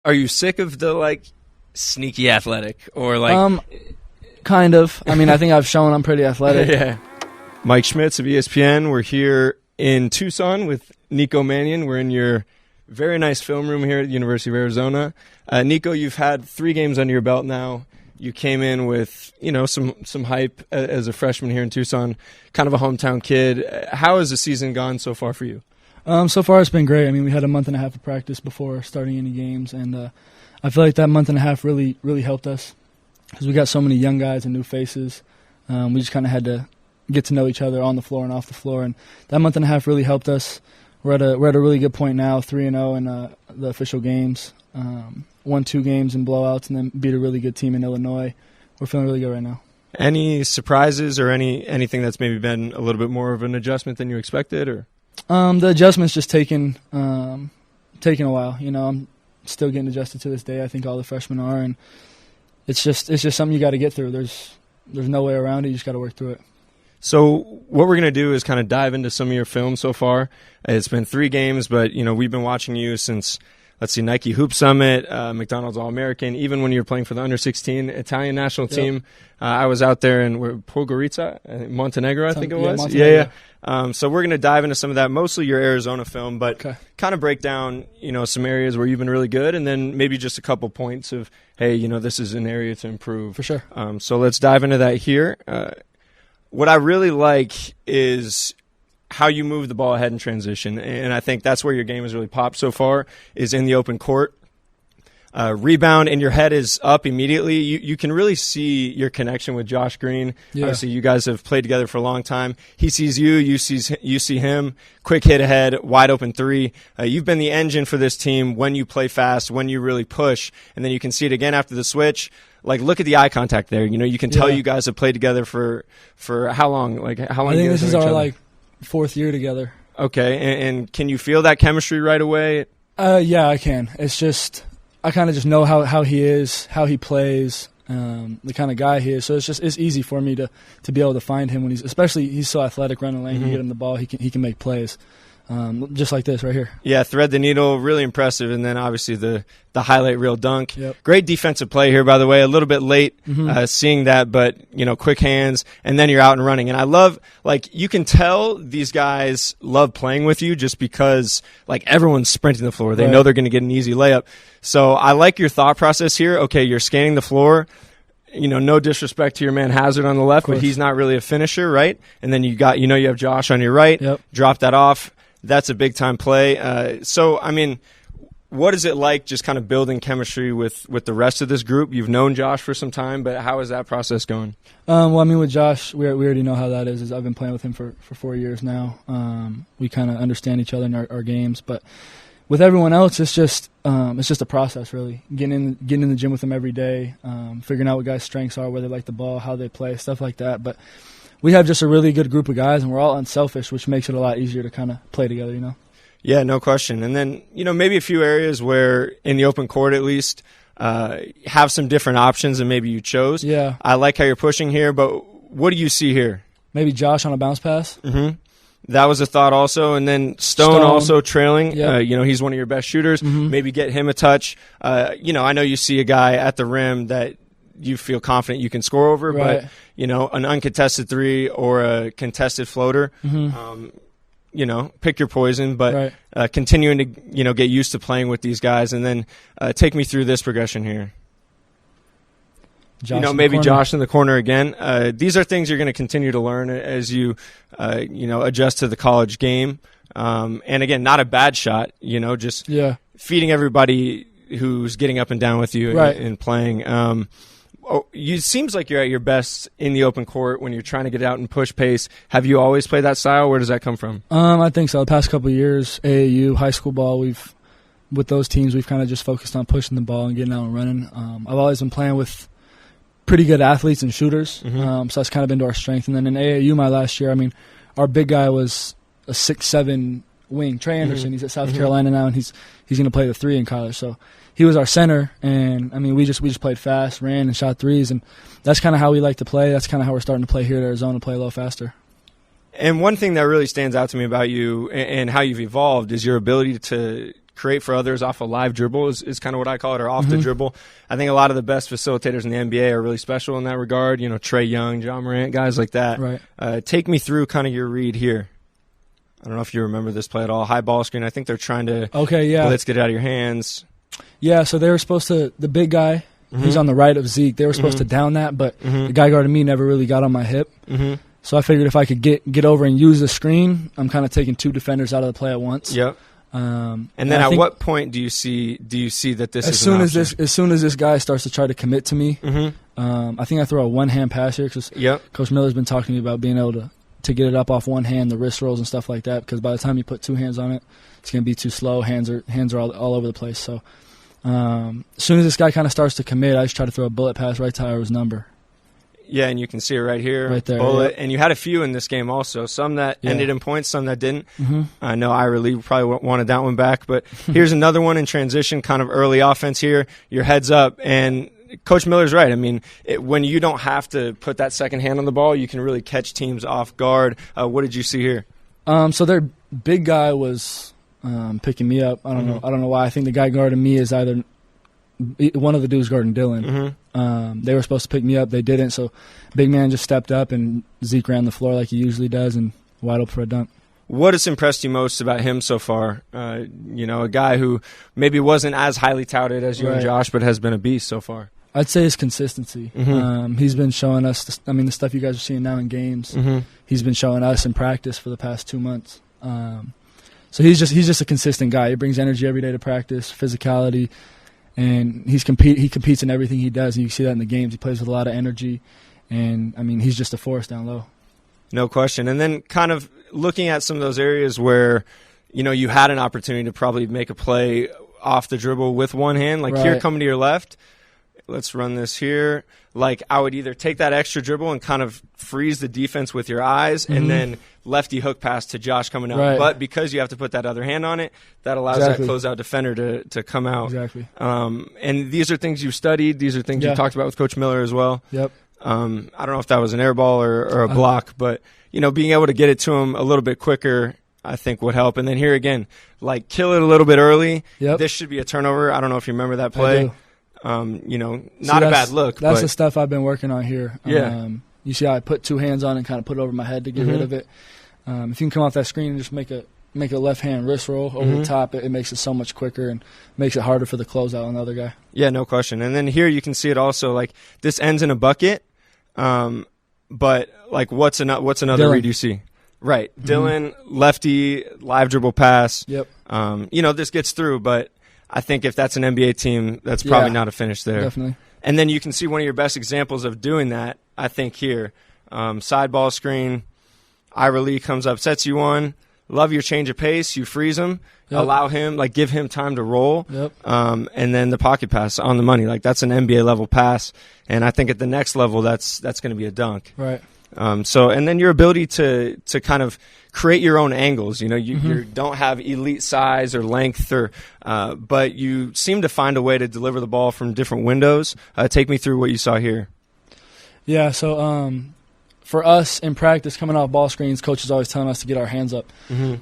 Are you sick of the, like, sneaky athletic or, like... Kind of. I mean, I think I've shown I'm pretty athletic. Yeah. Mike Schmitz of ESPN. We're here in Tucson with Nico Mannion. We're in your very nice film room here at the University of Arizona. Nico, you've had 3 games under your belt now. You came in with, some hype as a freshman here in Tucson, kind of a hometown kid. How has the season gone so far for you? So far it's been great. I mean, we had a month and a half of practice before starting any games, and I feel like that month and a half really helped us because we got so many young guys and new faces. We just kind of had to get to know each other on the floor and off the floor, and that month and a half really helped us. We're at a really good point now, 3-0 in the official games. Won 2 games in blowouts and then beat a really good team in Illinois. We're feeling really good right now. Any surprises or anything that's maybe been a little bit more of an adjustment than you expected, or? The adjustment's just taking a while. I'm still getting adjusted to this day. I think all the freshmen are, and it's just something you got to get through. There's no way around it. You just got to work through it. So what we're going to do is kind of dive into some of your film so far. It's been 3 games, but we've been watching you since, let's see, Nike Hoop Summit, McDonald's All-American, even when you were playing for the under-16 Italian national team. I was out there in Podgorica, Montenegro, I think it was. Montenegro. Yeah. So we're going to dive into some of that, mostly your Arizona film, but kind of break down, some areas where you've been really good, and then maybe just a couple points of, hey, this is an area to improve. For sure. So let's dive into that here. What I really like is how you move the ball ahead in transition, and I think that's where your game has really popped so far, is in the open court. Rebound, and your head is up immediately. You can really see your connection with Josh Green. Yeah. Obviously, you guys have played together for a long time. He sees you, you see him. Quick hit ahead, wide open 3. You've been the engine for this team when you play fast, when you really push, and then you can see it again after the switch. Like, look at the eye contact there. You can tell you guys have played together for how long? Like, how long? I think this is our 4th year together. Okay, and can you feel that chemistry right away? Yeah, I can. It's just I kind of just know how he is, how he plays, the kind of guy he is. So it's easy for me to be able to find him when he's so athletic, running lane. You get him the ball, he can make plays. Just like this right here. Yeah, thread the needle, really impressive. And then obviously the highlight reel dunk. Yep. Great defensive play here, by the way. A little bit late seeing that, but, quick hands, and then you're out and running. And I love, you can tell these guys love playing with you just because, everyone's sprinting the floor. They know they're going to get an easy layup. So I like your thought process here. Okay, you're scanning the floor. No disrespect to your man Hazard on the left, but he's not really a finisher, right? And then you have Josh on your right. Yep. Drop that off. That's a big-time play. So, I mean, what is it like just kind of building chemistry with the rest of this group? You've known Josh for some time, but how is that process going? With Josh, we already know how that is. I've been playing with him for 4 years now. We kind of understand each other in our games. But with everyone else, it's just a process, really. Getting in the gym with them every day, figuring out what guys' strengths are, where they like the ball, how they play, stuff like that. But we have just a really good group of guys, and we're all unselfish, which makes it a lot easier to kind of play together, Yeah, no question. And then, maybe a few areas where, in the open court at least, have some different options than maybe you chose. Yeah. I like how you're pushing here, but what do you see here? Maybe Josh on a bounce pass. Mm-hmm. That was a thought also. And then Stone also trailing. Yep. He's one of your best shooters. Maybe get him a touch. I know you see a guy at the rim that you feel confident you can score over, but an uncontested 3 or a contested floater, pick your poison. But continuing to get used to playing with these guys, and then take me through this progression here. Maybe Josh in the corner again. These are things you're going to continue to learn as you adjust to the college game. And again, not a bad shot. Just feeding everybody who's getting up and down with you and playing. It seems like you're at your best in the open court when you're trying to get out and push pace. Have you always played that style? Where does that come from? I think so. The past couple of years, AAU, high school ball, with those teams, we've kind of just focused on pushing the ball and getting out and running. I've always been playing with pretty good athletes and shooters, so that's kind of been to our strength. And then in AAU my last year, our big guy was a 6'7" wing, Trey Anderson. He's at South Carolina now, and he's going to play the 3 in college. So he was our center, and we just played fast, ran, and shot threes, and that's kind of how we like to play. That's kind of how we're starting to play here at Arizona, play a little faster. And one thing that really stands out to me about you and how you've evolved is your ability to create for others off a live dribble is kind of what I call it, or off the dribble. I think a lot of the best facilitators in the NBA are really special in that regard. Trey Young, John Morant, guys like that. Right. Take me through kind of your read here. I don't know if you remember this play at all. High ball screen. I think they're trying to blitz, get it out of your hands. Yeah, so they were supposed to – the big guy, he's on the right of Zeke. They were supposed to down that, but the guy guarding me never really got on my hip. So I figured if I could get over and use the screen, I'm kind of taking two defenders out of the play at once. Yep. And then at what point do you see that this is an option? As soon as this guy starts to try to commit to me, I think I throw a one-hand pass here because Coach Miller's been talking to me about being able to get it up off one hand, the wrist rolls and stuff like that, because by the time you put two hands on it, it's going to be too slow. Hands are all over the place. So as soon as this guy kind of starts to commit, I just try to throw a bullet pass right to Ira's number. Yeah, and you can see it right here. Right there. Bullet. Yeah. And you had a few in this game also. Some that ended in points, some that didn't. I know Ira Lee probably wanted that one back. But here's another one in transition, kind of early offense here. Your head's up. And Coach Miller's right. I mean, when you don't have to put that second hand on the ball, you can really catch teams off guard. What did you see here? So their big guy was picking me up. I don't know why. I think the guy guarding me is either one of the dudes guarding Dylan. They were supposed to pick me up. They didn't. So big man just stepped up, and Zeke ran the floor like he usually does and wide open for a dunk. What has impressed you most about him so far? A guy who maybe wasn't as highly touted as you and Josh, but has been a beast so far. I'd say his consistency. He's been showing us, the stuff you guys are seeing now in games, he's been showing us in practice for the past 2 months. So he's just a consistent guy. He brings energy every day to practice, physicality, and he competes in everything he does. And you can see that in the games. He plays with a lot of energy, and, he's just a force down low. No question. And then kind of looking at some of those areas where, you had an opportunity to probably make a play off the dribble with one hand, like here coming to your left. Let's run this here. Like, I would either take that extra dribble and kind of freeze the defense with your eyes and then lefty hook pass to Josh coming out. But because you have to put that other hand on it, that allows that closeout defender to come out. Exactly. And these are things you've studied. These are things you talked about with Coach Miller as well. Yep. I don't know if that was an air ball or a block, but, being able to get it to him a little bit quicker, I think would help. And then here again, like, kill it a little bit early. Yep. This should be a turnover. I don't know if you remember that play. I do. Not a bad look. That's the stuff I've been working on here. Yeah. You see how I put two hands on and kind of put it over my head to get rid of it. If you can come off that screen and just make a left hand wrist roll over the top, it makes it so much quicker and makes it harder for the closeout on the other guy. Yeah, no question. And then here you can see it also, like, this ends in a bucket. But like, what's another Dylan. read you see? Right, Dylan, lefty, live dribble pass. Yep. This gets through, but I think if that's an NBA team, that's probably not a finish there. Definitely. And then you can see one of your best examples of doing that, I think, here. Side ball screen, Ira Lee comes up, sets you one. Love your change of pace. You freeze him, allow him, like, give him time to roll. Yep. And then the pocket pass on the money. Like, that's an NBA-level pass. And I think at the next level, that's going to be a dunk. Right. And then your ability to kind of create your own angles. You don't have elite size or length, but you seem to find a way to deliver the ball from different windows. Take me through what you saw here. Yeah, so for us in practice, coming off ball screens, coach is always telling us to get our hands up.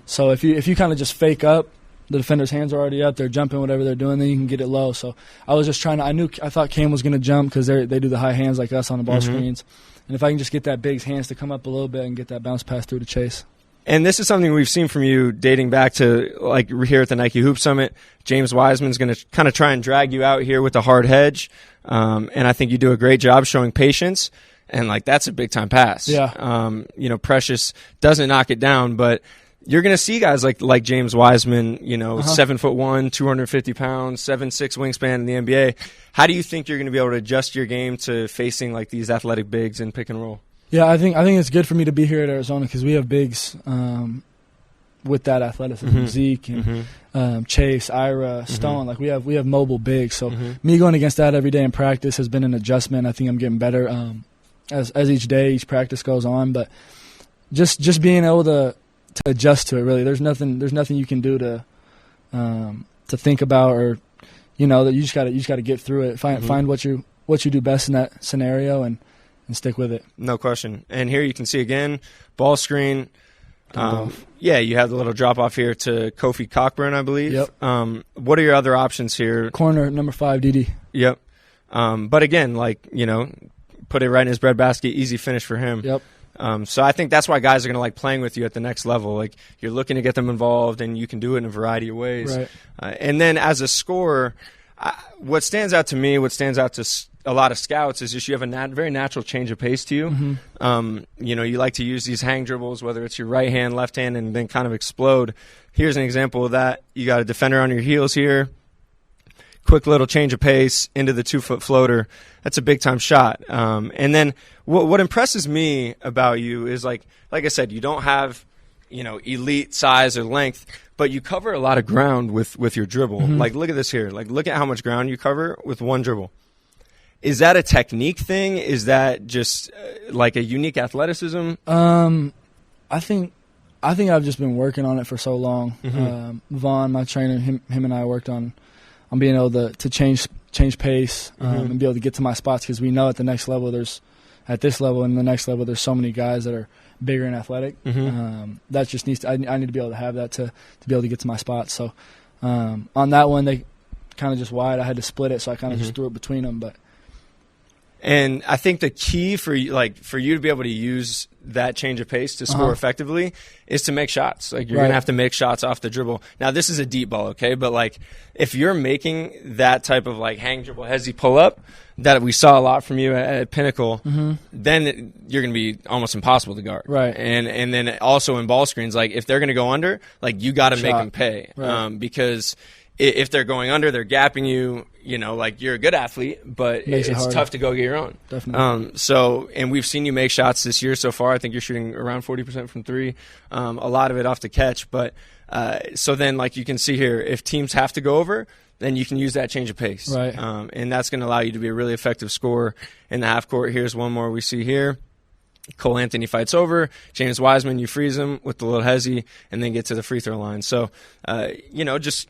So if you kind of just fake up, the defender's hands are already up, they're jumping, whatever they're doing, then you can get it low. So I was just trying to – I thought Cam was going to jump because they do the high hands like us on the ball screens. And if I can just get that big's hands to come up a little bit and get that bounce pass through to Chase. And this is something we've seen from you dating back to, like, here at the Nike Hoop Summit. James Wiseman's going to kind of try and drag you out here with the hard hedge. And I think you do a great job showing patience. And, like, that's a big-time pass. Yeah. Precious doesn't knock it down, but you're going to see guys like James Wiseman, 7'1", 250 pounds, 7'6" wingspan in the NBA. How do you think you're going to be able to adjust your game to facing, like, these athletic bigs in pick and roll? Yeah, I think it's good for me to be here at Arizona because we have bigs with that athleticism. Zeke and Chase, Ira, Stone. Like, we have mobile bigs. So me going against that every day in practice has been an adjustment. I think I'm getting better as each practice goes on. But just being able to adjust to it, really. There's nothing you can do to think about, or that you just gotta get through it. Find what you do best in that scenario and stick with it. No question. And here you can see again, ball screen, Yeah, you have the little drop off here to Kofi Cockburn, I believe. Yep. What are your other options here? Corner, number 5, DD. Yep. But again, put it right in his breadbasket, easy finish for him. Yep. So I think that's why guys are going to like playing with you at the next level. Like, you're looking to get them involved, and you can do it in a variety of ways. Right. And then as a scorer, what stands out to me, what stands out to a lot of scouts, is just you have a very natural change of pace to you. Mm-hmm. You like to use these hang dribbles, whether it's your right hand, left hand, and then kind of explode. Here's an example of that. You got a defender on your heels here. Quick little change of pace into the 2-foot floater. That's a big-time shot. And then what impresses me about you is, like I said, you don't have, elite size or length, but you cover a lot of ground with your dribble. Mm-hmm. Like, look at this here. Like, look at how much ground you cover with one dribble. Is that a technique thing? Is that just like a unique athleticism? I think I've just been working on it for so long. Mm-hmm. Vaughn, my trainer, him and I worked on being able to change pace and be able to get to my spots, because we know at the next level at this level and the next level there's so many guys that are bigger and athletic. Mm-hmm. That just needs to, I need to be able to have that to be able to get to my spots. So on that one, they kind of just wide. I had to split it, so I kind of just threw it between them. And I think the key for you to be able to use that change of pace to score effectively is to make shots. Like, you're going to have to make shots off the dribble. Now, this is a deep ball, okay? But, like, if you're making that type of, like, hang dribble, hezzy pull up that we saw a lot from you at Pinnacle, then you're going to be almost impossible to guard. Right. And then also in ball screens, like, if they're going to go under, like, you got to make them pay. Right. Because if they're going under, they're gapping you. Like, you're a good athlete, but it's tough to go get your own. Definitely. And we've seen you make shots this year so far. I think you're shooting around 40% from three, a lot of it off the catch. But so then, like, you can see here, if teams have to go over, then you can use that change of pace. Right. And that's going to allow you to be a really effective scorer in the half court. Here's one more we see here. Cole Anthony fights over. James Wiseman, you freeze him with the little hezzy, and then get to the free throw line. So, just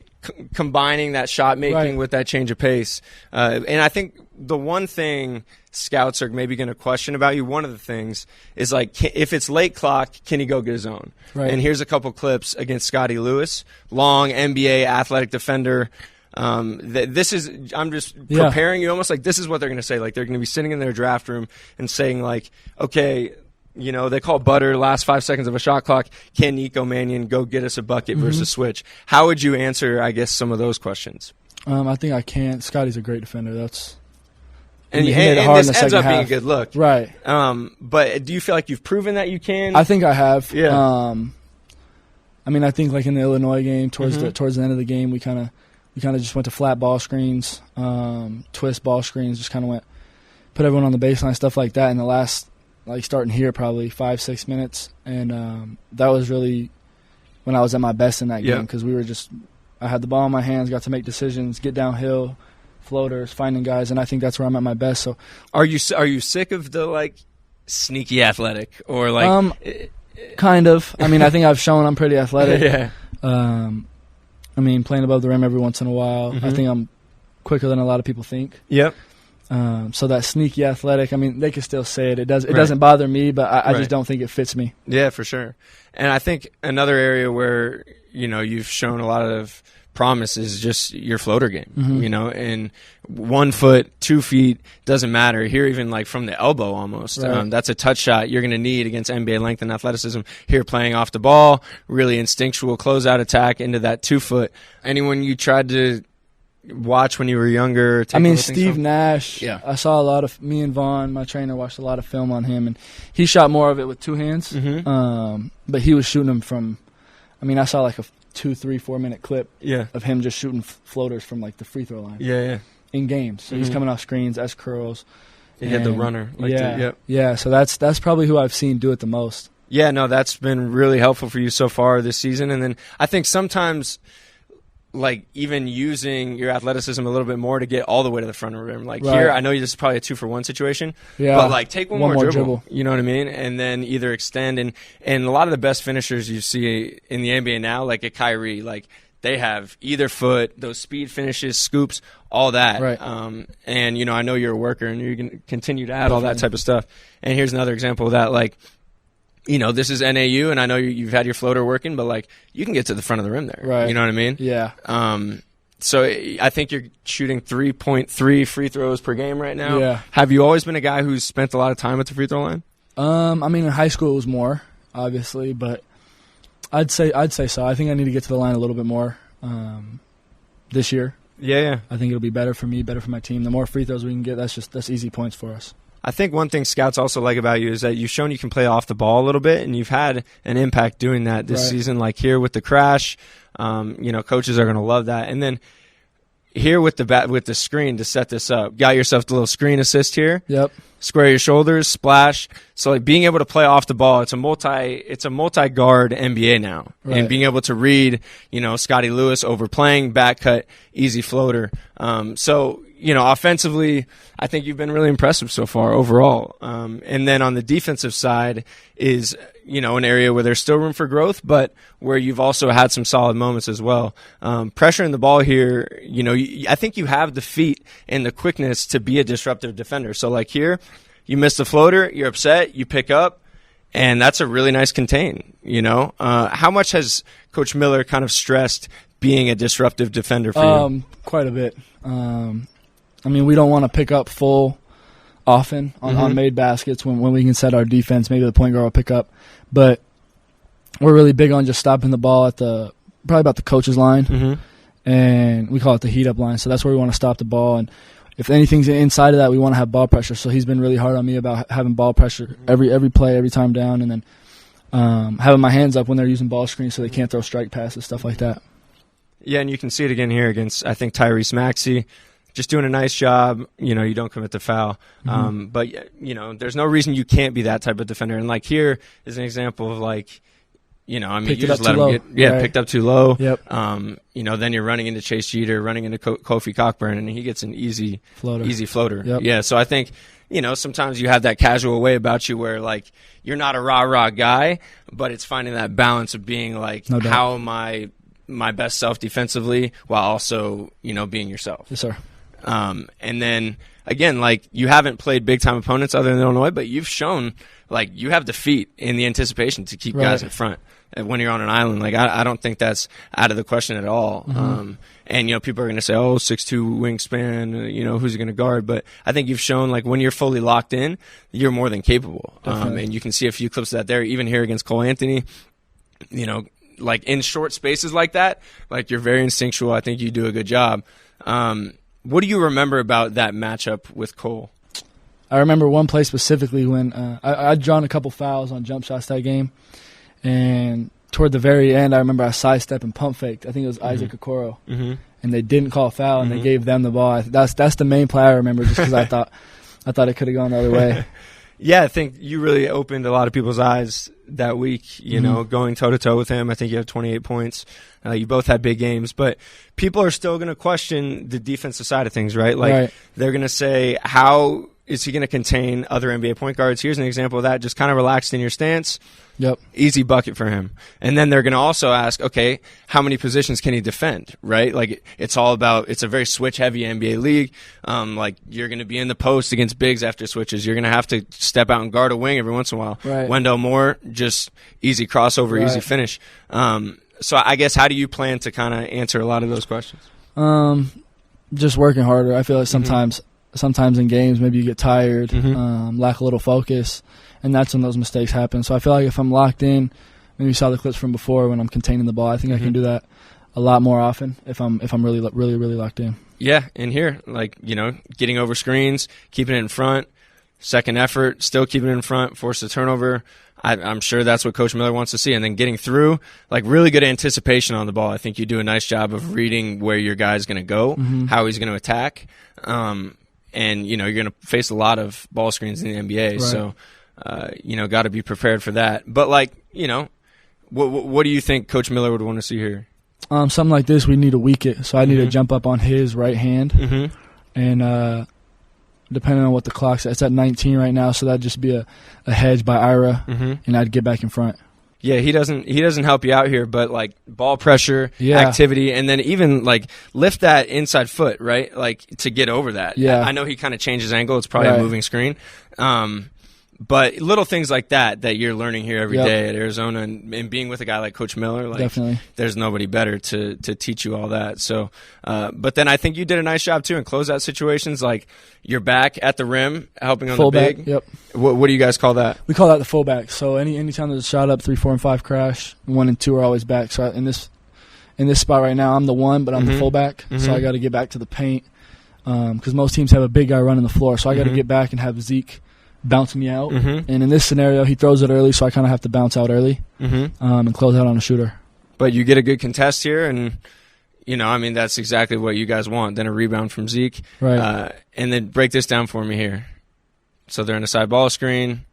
combining that shot making with that change of pace. And I think the one thing scouts are maybe going to question about you, one of the things, is like, if it's late clock, can he go get his own? Right. And here's a couple clips against Scotty Lewis, long NBA athletic defender. I'm just preparing you almost like this is what they're going to say. Like, they're going to be sitting in their draft room and saying, like, okay, they call butter last 5 seconds of a shot clock. Can Nico Mannion go get us a bucket versus switch? How would you answer, I guess, some of those questions? I think I can. Scotty's a great defender. This ends up being a good look. Right. But do you feel like you've proven that you can? I think I have. Yeah. I think like in the Illinois game, towards the end of the game, we kind of just went to flat ball screens, twist ball screens, just kind of put everyone on the baseline, stuff like that. In the last, like, starting here, probably 5-6 minutes, and that was really when I was at my best in that game, because I had the ball in my hands, got to make decisions, get downhill, floaters, finding guys, and I think that's where I'm at my best. So, are you sick of the, like, sneaky athletic, or like kind of? I think I've shown I'm pretty athletic. Yeah. Playing above the rim every once in a while. I think I'm quicker than a lot of people think. Yep. So that sneaky athletic, they can still say it. It doesn't bother me, but I just don't think it fits me. Yeah, for sure. And I think another area where, you've shown a lot of promise is just your floater game, and 1 foot, 2 feet, doesn't matter. Here, even like from the elbow almost. Right. That's a touch shot you're going to need against NBA length and athleticism. Here, playing off the ball, really instinctual closeout attack into that 2 foot. Anyone you tried to watch when you were younger? Steve Nash. Yeah. I saw a lot of, me and Vaughn, my trainer, watched a lot of film on him, and he shot more of it with 2 hands. But he was shooting them from, I saw like a 2, 3, 4 minute clip of him just shooting floaters from like the free throw line. Yeah. In games. So he's coming off screens, S curls. He had the runner. Yeah, so that's probably who I've seen do it the most. Yeah, no, that's been really helpful for you so far this season. And then I think sometimes, like, even using your athleticism a little bit more to get all the way to the front of the rim. Like, here, I know this is probably a 2-for-1 situation, but, like, take one more dribble. You know what I mean? And then either extend. And a lot of the best finishers you see in the NBA now, like at Kyrie, like, they have either foot, those speed finishes, scoops, all that. Right. And, I know you're a worker, and you're going to continue to add all that type of stuff. And here's another example of that. Like, this is NAU, and I know you've had your floater working, but like you can get to the front of the rim there. Right. You know what I mean? Yeah. So I think you're shooting 3.3 free throws per game right now. Yeah. Have you always been a guy who's spent a lot of time at the free throw line? In high school it was more, obviously, but I'd say so. I think I need to get to the line a little bit more this year. Yeah. I think it'll be better for me, better for my team. The more free throws we can get, that's easy points for us. I think one thing scouts also like about you is that you've shown you can play off the ball a little bit, and you've had an impact doing that this season. Like here with the crash, coaches are going to love that. And then here with the screen to set this up, got yourself the little screen assist here. Yep. Square your shoulders, splash. So like being able to play off the ball, it's a multi-guard NBA now. Right. And being able to read, Scotty Lewis overplaying, back cut, easy floater. Offensively, I think you've been really impressive so far overall. And then on the defensive side is, an area where there's still room for growth, but where you've also had some solid moments as well. Pressuring the ball here, I think you have the feet and the quickness to be a disruptive defender. So like here, you missed the floater, you're upset, you pick up, and that's a really nice contain, How much has Coach Miller kind of stressed being a disruptive defender for you? Quite a bit. We don't want to pick up full often on made baskets when we can set our defense. Maybe the point guard will pick up. But we're really big on just stopping the ball at probably about the coach's line. And we call it the heat-up line. So that's where we want to stop the ball. And if anything's inside of that, we want to have ball pressure. So he's been really hard on me about having ball pressure every play, every time down, and then having my hands up when they're using ball screens so they can't throw strike passes, stuff like that. Yeah, and you can see it again here against, I think, Tyrese Maxey. Just doing a nice job. You don't commit the foul. But, there's no reason you can't be that type of defender. And, like, here is an example of, like, you just let him get picked up too low. Yep. Then you're running into Chase Jeter, running into Kofi Cockburn, and he gets an easy floater. Yep. Yeah, so I think, sometimes you have that casual way about you where, like, you're not a rah-rah guy, but it's finding that balance of being, like, how am I my best self defensively while also, being yourself. Yes, sir. And then, again, like, you haven't played big-time opponents other than Illinois, but you've shown, like, you have the feet and the anticipation to keep guys in front. And when you're on an island, like, I don't think that's out of the question at all. And, people are going to say, 6'2" wingspan, who's he going to guard? But I think you've shown, like, when you're fully locked in, you're more than capable. And you can see a few clips of that there, even here against Cole Anthony, like, in short spaces like that, like, you're very instinctual. I think you do a good job. What do you remember about that matchup with Cole? I remember one play specifically when I'd drawn a couple fouls on jump shots that game, and toward the very end, I remember I sidestepped and pump faked. I think it was Isaac Okoro, and they didn't call a foul, and they gave them the ball. That's the main play I remember, just because I thought it could have gone the other way. Yeah, I think you really opened a lot of people's eyes that week, going toe-to-toe with him. I think you have 28 points. You both had big games, but people are still going to question the defensive side of things, right? Like, they're going to say, how is he going to contain other NBA point guards? Here's an example of that. Just kind of relaxed in your stance. Yep. Easy bucket for him. And then they're going to also ask, okay, how many positions can he defend, right? Like, it's a very switch-heavy NBA league. Like, you're going to be in the post against bigs after switches. You're going to have to step out and guard a wing every once in a while. Right. Wendell Moore, just easy crossover, easy finish. So I guess, how do you plan to kind of answer a lot of those questions? Just working harder. I feel like sometimes in games, maybe you get tired, lack a little focus, and that's when those mistakes happen. So I feel like if I'm locked in, maybe you saw the clips from before when I'm containing the ball, I think I can do that a lot more often if I'm really locked in. Yeah, and here, like, getting over screens, keeping it in front, second effort, still keeping it in front, force the turnover. I'm sure that's what Coach Miller wants to see. And then getting through, like, really good anticipation on the ball. I think you do a nice job of reading where your guy's going to go, how he's going to attack. And, you're going to face a lot of ball screens in the NBA. Right. So, got to be prepared for that. But, like, what do you think Coach Miller would want to see here? Something like this, we need to weak it. So I need to jump up on his right hand. And depending on what the clock's at, it's at 19 right now, so that'd just be a hedge by Ira, and I'd get back in front. Yeah, he doesn't help you out here, but, like, ball pressure, activity, and then even, like, lift that inside foot, right? Like, to get over that. Yeah. I know he kind of changed his angle. It's probably a moving screen. But little things like that you're learning here every Yep. day at Arizona, and being with a guy like Coach Miller, like Definitely. there's nobody better to teach you all that. So, but then I think you did a nice job too in closeout situations, like you're back at the rim helping on Fullback, the big. yep. What do you guys call that? We call that the fullback. So anytime there's a shot up, 3, 4, and 5 crash, 1 and 2 are always back. So in this spot right now, I'm the 1, but I'm the fullback. So I got to get back to the paint because most teams have a big guy running the floor. So I got to get back and have Zeke bounce me out. And in this scenario, he throws it early, so I kind of have to bounce out early and close out on a shooter. But you get a good contest here, and that's exactly what you guys want. Then a rebound from Zeke, Right. And then break this down for me here. So they're in a side ball screen.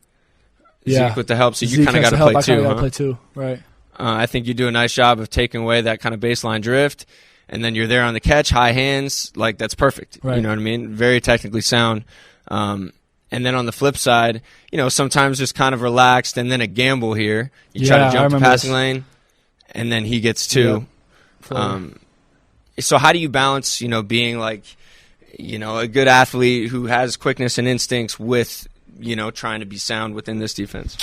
Yeah. Zeke with the help, so you Zeke kind of has got to to help. play I kind too. of got to Huh? play too. Right. I think you do a nice job of taking away that kind of baseline drift, and then you're there on the catch, high hands, like that's perfect. Right. You know what I mean? Very technically sound. And then on the flip side, sometimes just kind of relaxed, and then a gamble here. You try to jump the passing lane, and then he gets 2. Yep. So how do you balance, being like, a good athlete who has quickness and instincts with, trying to be sound within this defense?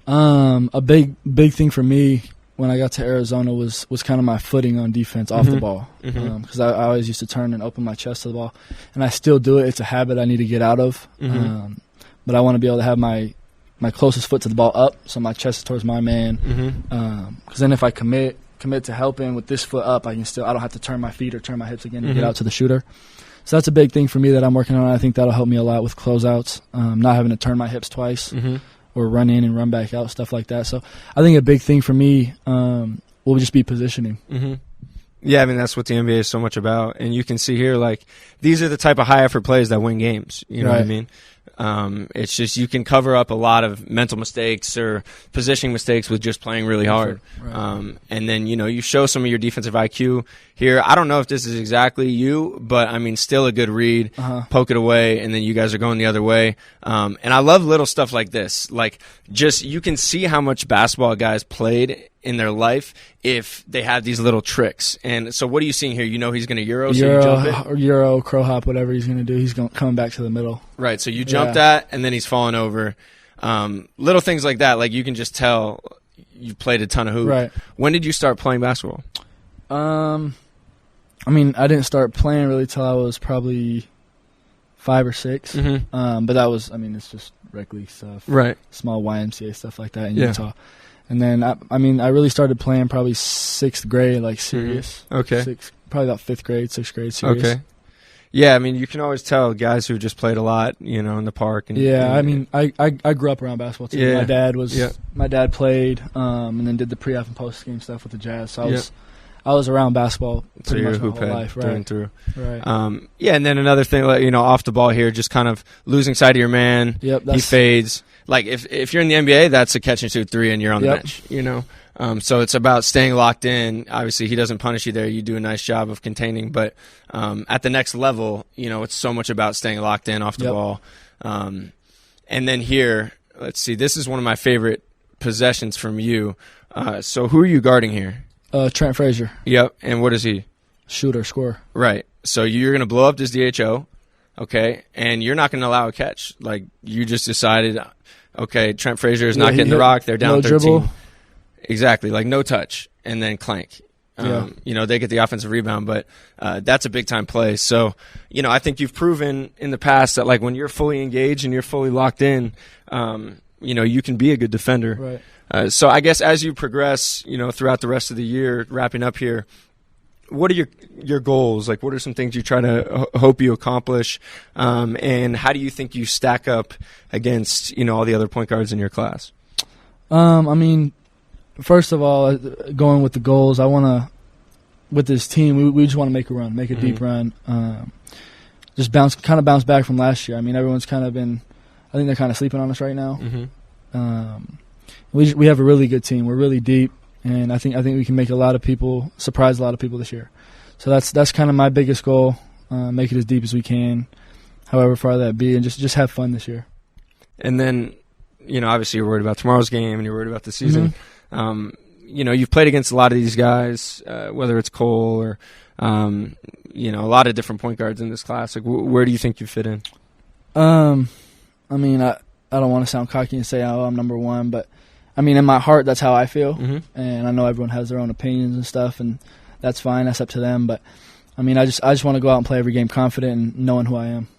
A big thing for me when I got to Arizona was kind of my footing on defense off the ball, because I always used to turn and open my chest to the ball, and I still do it. It's a habit I need to get out of, but I want to be able to have my closest foot to the ball up, so my chest is towards my man, because then if I commit to helping with this foot up, I don't have to turn my feet or turn my hips again to get out to the shooter. So that's a big thing for me that I'm working on. I think that'll help me a lot with closeouts, not having to turn my hips twice. Or run in and run back out, stuff like that. So I think a big thing for me will just be positioning. Yeah, that's what the NBA is so much about. And you can see here, like, these are the type of high-effort plays that win games. You know what I mean? It's just you can cover up a lot of mental mistakes or positioning mistakes with just playing really hard. And then, you show some of your defensive IQ here. I don't know if this is exactly you, but, still a good read, poke it away, and then you guys are going the other way. And I love little stuff like this. Like, just you can see how much basketball guys played in their life if they had these little tricks. And so what are you seeing here? He's going to Euro, so you jump it? Euro, crow hop, whatever he's going to do. He's coming back to the middle. Right, so you jump that, and then he's falling over. Little things like that, like you can just tell you've played a ton of hoop. Right. When did you start playing basketball? I didn't start playing really till I was probably 5 or 6. But that was, it's just rec league stuff. Right. Small YMCA stuff like that in Utah. And then, I really started playing probably 6th grade, like serious. Okay. Probably about 5th grade, 6th grade serious. Okay. Yeah, you can always tell guys who just played a lot, in the park. And, I grew up around basketball too. Yeah. My dad played, and then did the pre-op and post-game stuff with the Jazz. So I was around basketball pretty much my whole life. Through and through. Right. And then another thing, off the ball here, just kind of losing sight of your man. Yep. He fades. Like, if you're in the NBA, that's a catch and shoot 3 and you're on the bench, So it's about staying locked in. Obviously, he doesn't punish you there. You do a nice job of containing. But at the next level, it's so much about staying locked in off the ball. And then here, let's see. This is one of my favorite possessions from you. So who are you guarding here? Trent Frazier. Yep. And what is he? Shooter, scorer. Right. So you're going to blow up this DHO, okay, and you're not going to allow a catch. Like, you just decided, okay, Trent Frazier is not getting the rock. They're down 13. Dribble. Exactly, like no touch, and then clank. They get the offensive rebound, but that's a big-time play. So, I think you've proven in the past that, like, when you're fully engaged and you're fully locked in, you can be a good defender. Right. So I guess as you progress, throughout the rest of the year, wrapping up here, what are your goals? Like, what are some things you try to hope you accomplish? And how do you think you stack up against, all the other point guards in your class? First of all, going with the goals, I want to, with this team, we just want to make a run, make a deep run. Just bounce back from last year. Everyone's kind of been, I think they're kind of sleeping on us right now. We have a really good team. We're really deep, and I think we can make surprise a lot of people this year. So that's kind of my biggest goal. Make it as deep as we can, however far that be, and just have fun this year. And then, obviously you're worried about tomorrow's game and you're worried about the season. You've played against a lot of these guys, whether it's Cole or, a lot of different point guards in this class. Like, where do you think you fit in? I don't want to sound cocky and say, oh, I'm number one, but I mean, in my heart, that's how I feel, and I know everyone has their own opinions and stuff, and that's fine. That's up to them. But I mean, I just want to go out and play every game confident and knowing who I am.